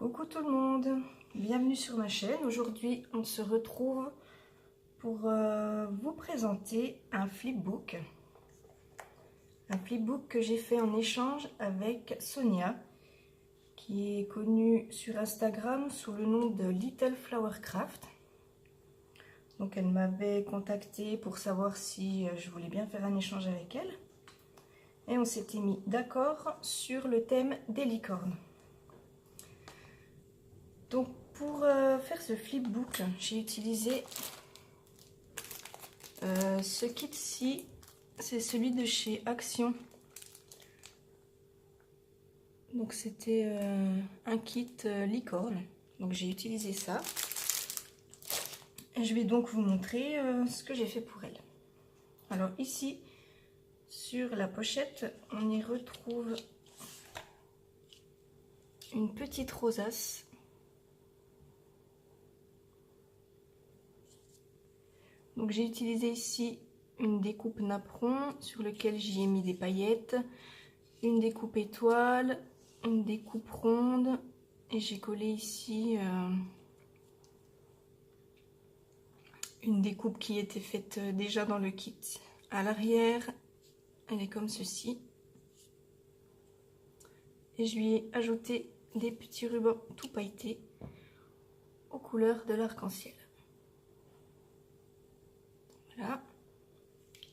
Coucou tout le monde, bienvenue sur ma chaîne. Aujourd'hui on se retrouve pour vous présenter un flipbook. Un flipbook que j'ai fait en échange avec Sonia, qui est connue sur Instagram sous le nom de Little Flower Craft. Donc elle m'avait contacté pour savoir si je voulais bien faire un échange avec elle. Et on s'était mis d'accord sur le thème des licornes. Donc pour faire ce flipbook, j'ai utilisé ce kit-ci, c'est celui de chez Action. Donc c'était un kit licorne, donc j'ai utilisé ça. Et je vais donc vous montrer ce que j'ai fait pour elle. Alors ici, sur la pochette, on y retrouve une petite rosace. Donc j'ai utilisé ici une découpe napperon sur lequel j'y ai mis des paillettes, une découpe étoile, une découpe ronde et j'ai collé ici une découpe qui était faite déjà dans le kit. À l'arrière, elle est comme ceci. Et je lui ai ajouté des petits rubans tout pailletés aux couleurs de l'arc-en-ciel. Voilà.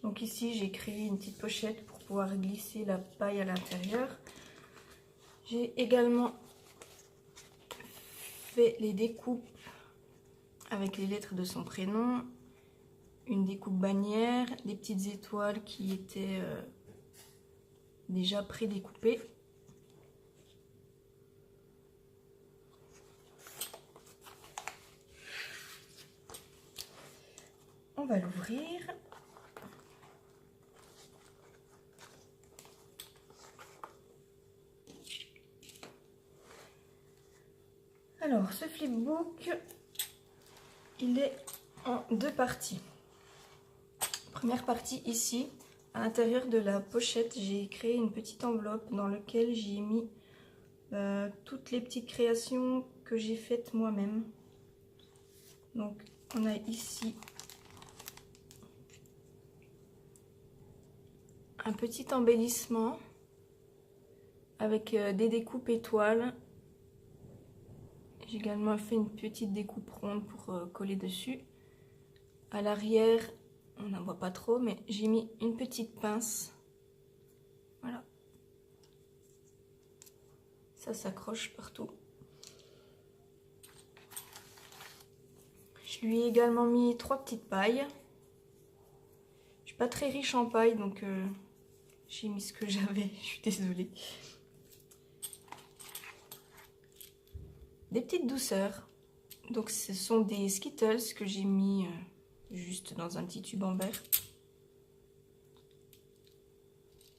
Donc ici j'ai créé une petite pochette pour pouvoir glisser la paille à l'intérieur. J'ai également fait les découpes avec les lettres de son prénom, une découpe bannière, des petites étoiles qui étaient déjà pré-découpées. On va l'ouvrir. Alors, ce flipbook, il est en deux parties. Première partie ici, à l'intérieur de la pochette, j'ai créé une petite enveloppe dans laquelle j'ai mis toutes les petites créations que j'ai faites moi-même. Donc, on a ici un petit embellissement avec des découpes étoiles. J'ai également fait une petite découpe ronde pour coller dessus. À l'arrière, on n'en voit pas trop, mais j'ai mis une petite pince. Voilà. Ça s'accroche partout. Je lui ai également mis 3 petites pailles. Je suis pas très riche en paille, donc j'ai mis ce que j'avais, je suis désolée. Des petites douceurs. Donc ce sont des Skittles que j'ai mis juste dans un petit tube en verre.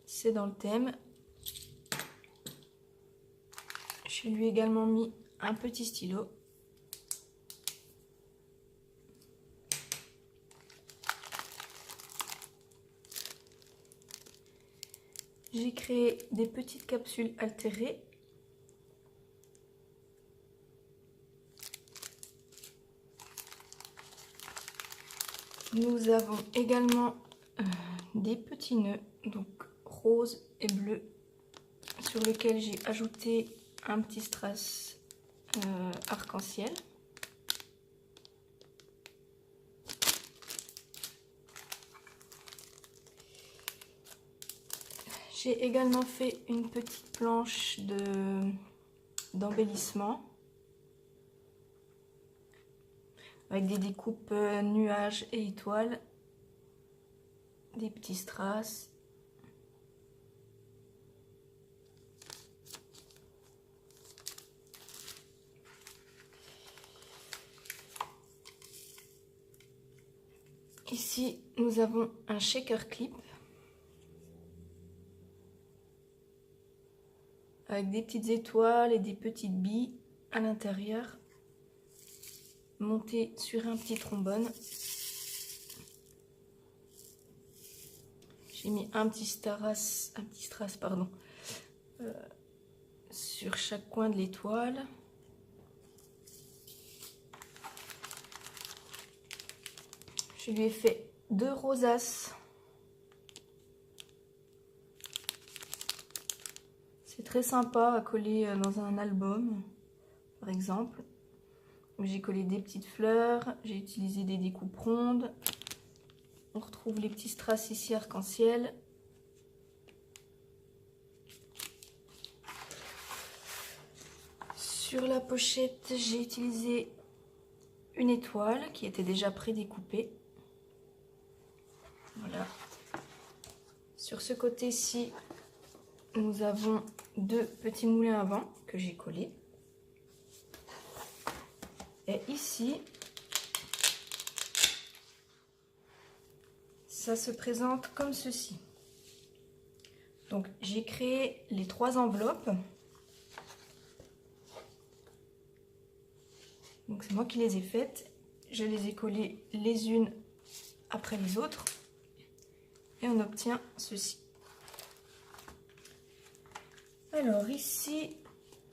C'est dans le thème. Je lui ai également mis un petit stylo. J'ai créé des petites capsules altérées. Nous avons également des petits nœuds, donc rose et bleu, sur lequel j'ai ajouté un petit strass arc-en-ciel. J'ai également fait une petite planche d'embellissement avec des découpes nuages et étoiles, des petits strass. Ici, nous avons un shaker clip avec des petites étoiles et des petites billes à l'intérieur, montées sur un petit trombone. J'ai mis un petit strass sur chaque coin de l'étoile. Je lui ai fait 2 rosaces. C'est très sympa à coller dans un album, par exemple. J'ai collé des petites fleurs, j'ai utilisé des découpes rondes. On retrouve les petits strass ici arc-en-ciel. Sur la pochette, j'ai utilisé une étoile qui était déjà pré-découpée. Voilà. Sur ce côté-ci, nous avons 2 petits moulins à vent que j'ai collés. Et ici, ça se présente comme ceci. Donc j'ai créé les 3 enveloppes. Donc c'est moi qui les ai faites. Je les ai collées les unes après les autres. Et on obtient ceci. Alors ici,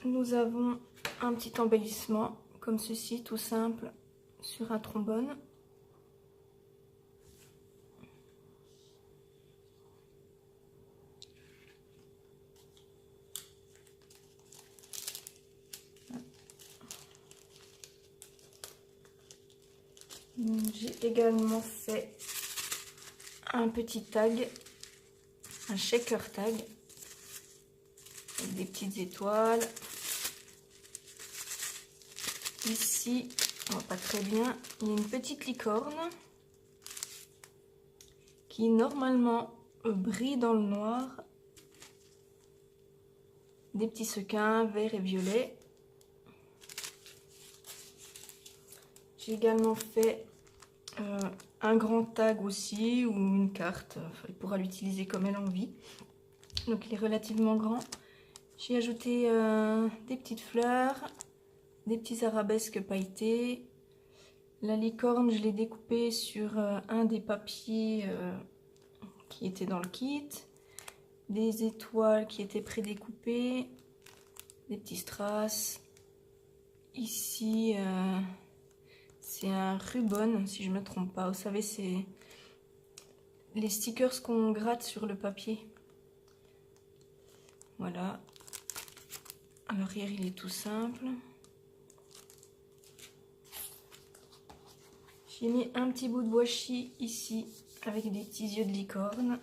nous avons un petit embellissement comme ceci, tout simple, sur un trombone. J'ai également fait un petit tag, un shaker tag, avec des petites étoiles. Ici, on voit pas très bien, il y a une petite licorne qui normalement brille dans le noir. Des petits sequins verts et violets. J'ai également fait un grand tag aussi, ou une carte, enfin, elle pourra l'utiliser comme elle a envie. Donc il est relativement grand. J'ai ajouté des petites fleurs, des petits arabesques pailletés. La licorne, je l'ai découpée sur un des papiers qui était dans le kit. Des étoiles qui étaient pré-découpées. Des petits strass. Ici, c'est un Rubon, si je ne me trompe pas. Vous savez, c'est les stickers qu'on gratte sur le papier. Voilà. À l'arrière, il est tout simple. J'ai mis un petit bout de washi ici, avec des petits yeux de licorne.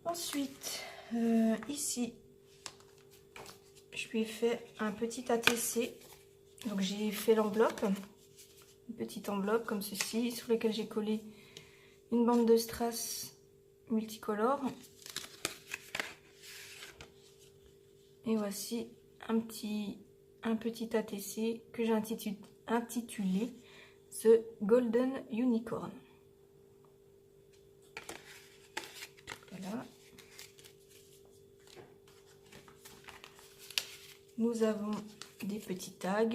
Ensuite, ici, je lui ai fait un petit ATC. Donc j'ai fait l'enveloppe, une petite enveloppe comme ceci, sur laquelle j'ai collé une bande de strass multicolore. Et voici un petit ATC que j'ai intitulé The Golden Unicorn. Voilà. Nous avons des petits tags.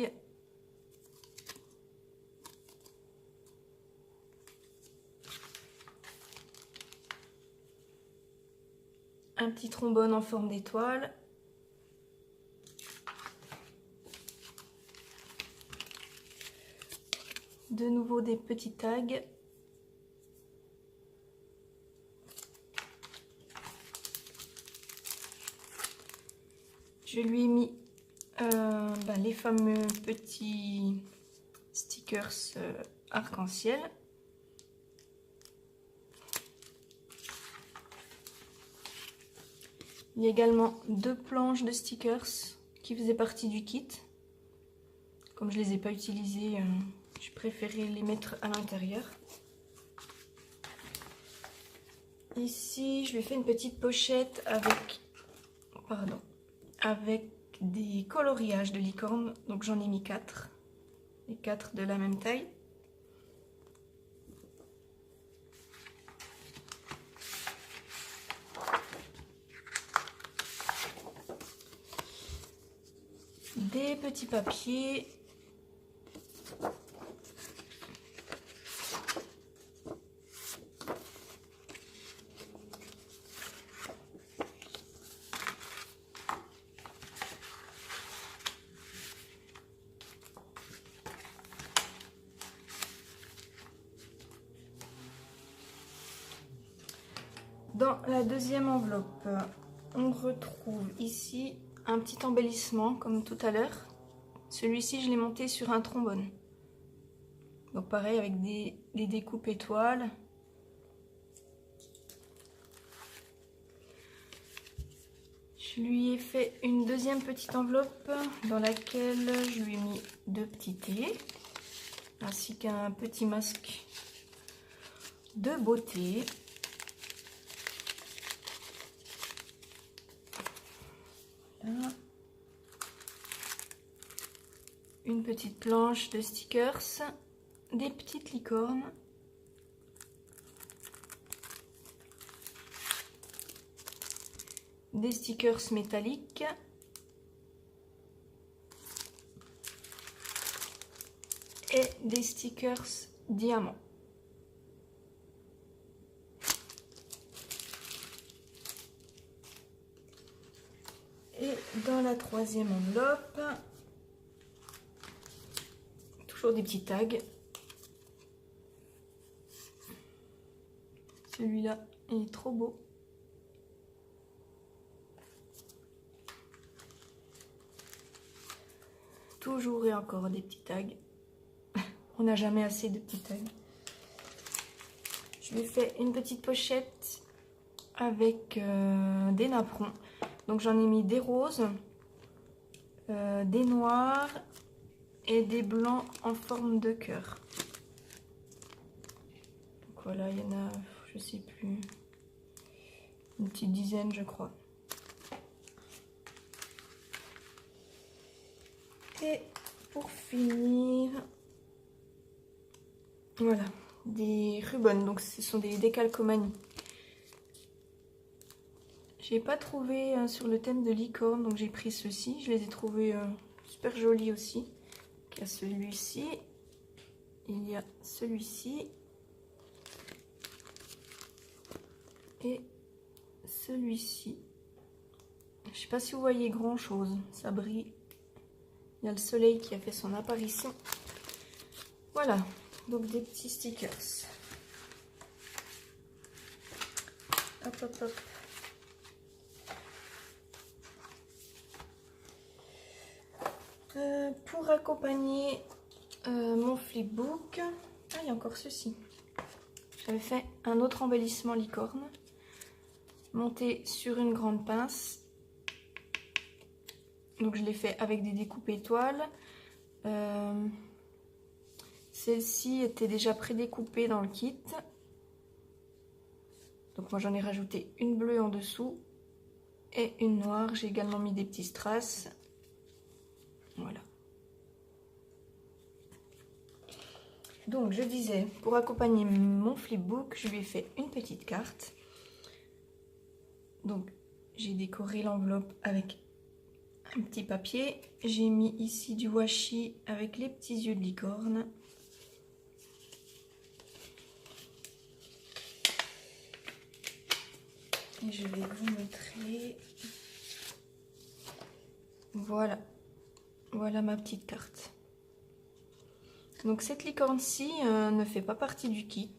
Un petit trombone en forme d'étoile. De nouveau des petits tags. Je lui ai mis les fameux petits stickers arc-en-ciel. Il y a également 2 planches de stickers qui faisaient partie du kit. Comme je ne les ai pas utilisées, j'ai préféré les mettre à l'intérieur. Ici, je lui ai fait une petite pochette avec des coloriages de licorne. Donc j'en ai mis 4. Les 4 de la même taille. Des petits papiers. la deuxième enveloppe, on retrouve ici un petit embellissement comme tout à l'heure. Celui-ci, je l'ai monté sur un trombone. Donc pareil avec des découpes étoiles. Je lui ai fait une deuxième petite enveloppe dans laquelle je lui ai mis 2 petits thés ainsi qu'un petit masque de beauté. Voilà. Une petite planche de stickers, des petites licornes. Des stickers métalliques. Et des stickers diamants. Et dans la troisième enveloppe, toujours des petits tags. Celui-là, il est trop beau. Toujours et encore des petits tags. On n'a jamais assez de petits tags. Je lui ai fait une petite pochette avec des napperons. Donc j'en ai mis des roses, des noirs et des blancs en forme de cœur. Donc voilà, il y en a, je sais plus, une petite dizaine je crois. Et pour finir, voilà, des ribbons, donc ce sont des décalcomanies. J'ai pas trouvé sur le thème de licorne, donc j'ai pris ceux-ci. Je les ai trouvés super jolis aussi. Il y a celui-ci, il y a celui-ci et celui-ci. Je sais pas si vous voyez grand chose, ça brille. Il y a le soleil qui a fait son apparition. Voilà, donc des petits stickers. Hop, hop, hop. Pour accompagner mon flipbook, ah, il y a encore ceci. J'avais fait un autre embellissement licorne, monté sur une grande pince. Donc je l'ai fait avec des découpes étoiles. Celle-ci était déjà prédécoupée dans le kit. Donc moi j'en ai rajouté une bleue en dessous et une noire. J'ai également mis des petits strass. Voilà. Donc je disais, pour accompagner mon flipbook, je lui ai fait une petite carte. Donc j'ai décoré l'enveloppe avec un petit papier. J'ai mis ici du washi avec les petits yeux de licorne. Et je vais vous montrer. Voilà. Voilà ma petite carte. Donc cette licorne-ci ne fait pas partie du kit.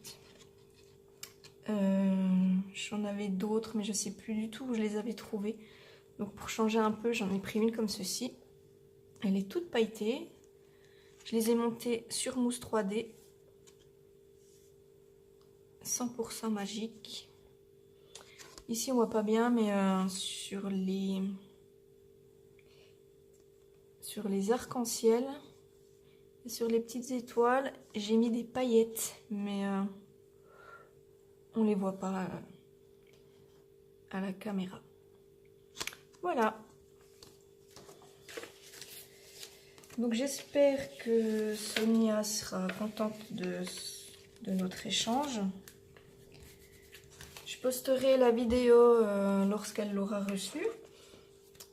J'en avais d'autres, mais je ne sais plus du tout où je les avais trouvées. Donc pour changer un peu, j'en ai pris une comme ceci. Elle est toute pailletée. Je les ai montées sur mousse 3D. 100% magique. Ici on voit pas bien, mais sur les arcs-en-ciel et sur les petites étoiles, j'ai mis des paillettes, mais on les voit pas à la caméra. Voilà. Donc j'espère que Sonia sera contente de notre échange. Je posterai la vidéo lorsqu'elle l'aura reçue.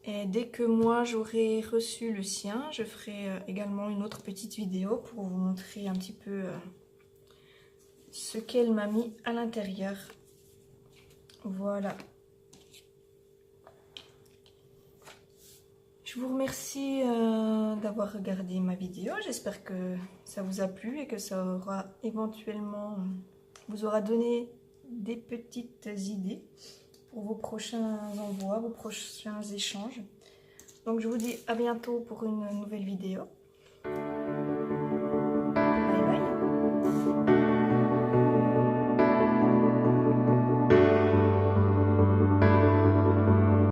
Et dès que moi j'aurai reçu le sien, je ferai également une autre petite vidéo pour vous montrer un petit peu ce qu'elle m'a mis à l'intérieur. Voilà. Je vous remercie d'avoir regardé ma vidéo. J'espère que ça vous a plu et que ça aura éventuellement vous aura donné des petites idées pour vos prochains envois, vos prochains échanges. Donc je vous dis à bientôt pour une nouvelle vidéo.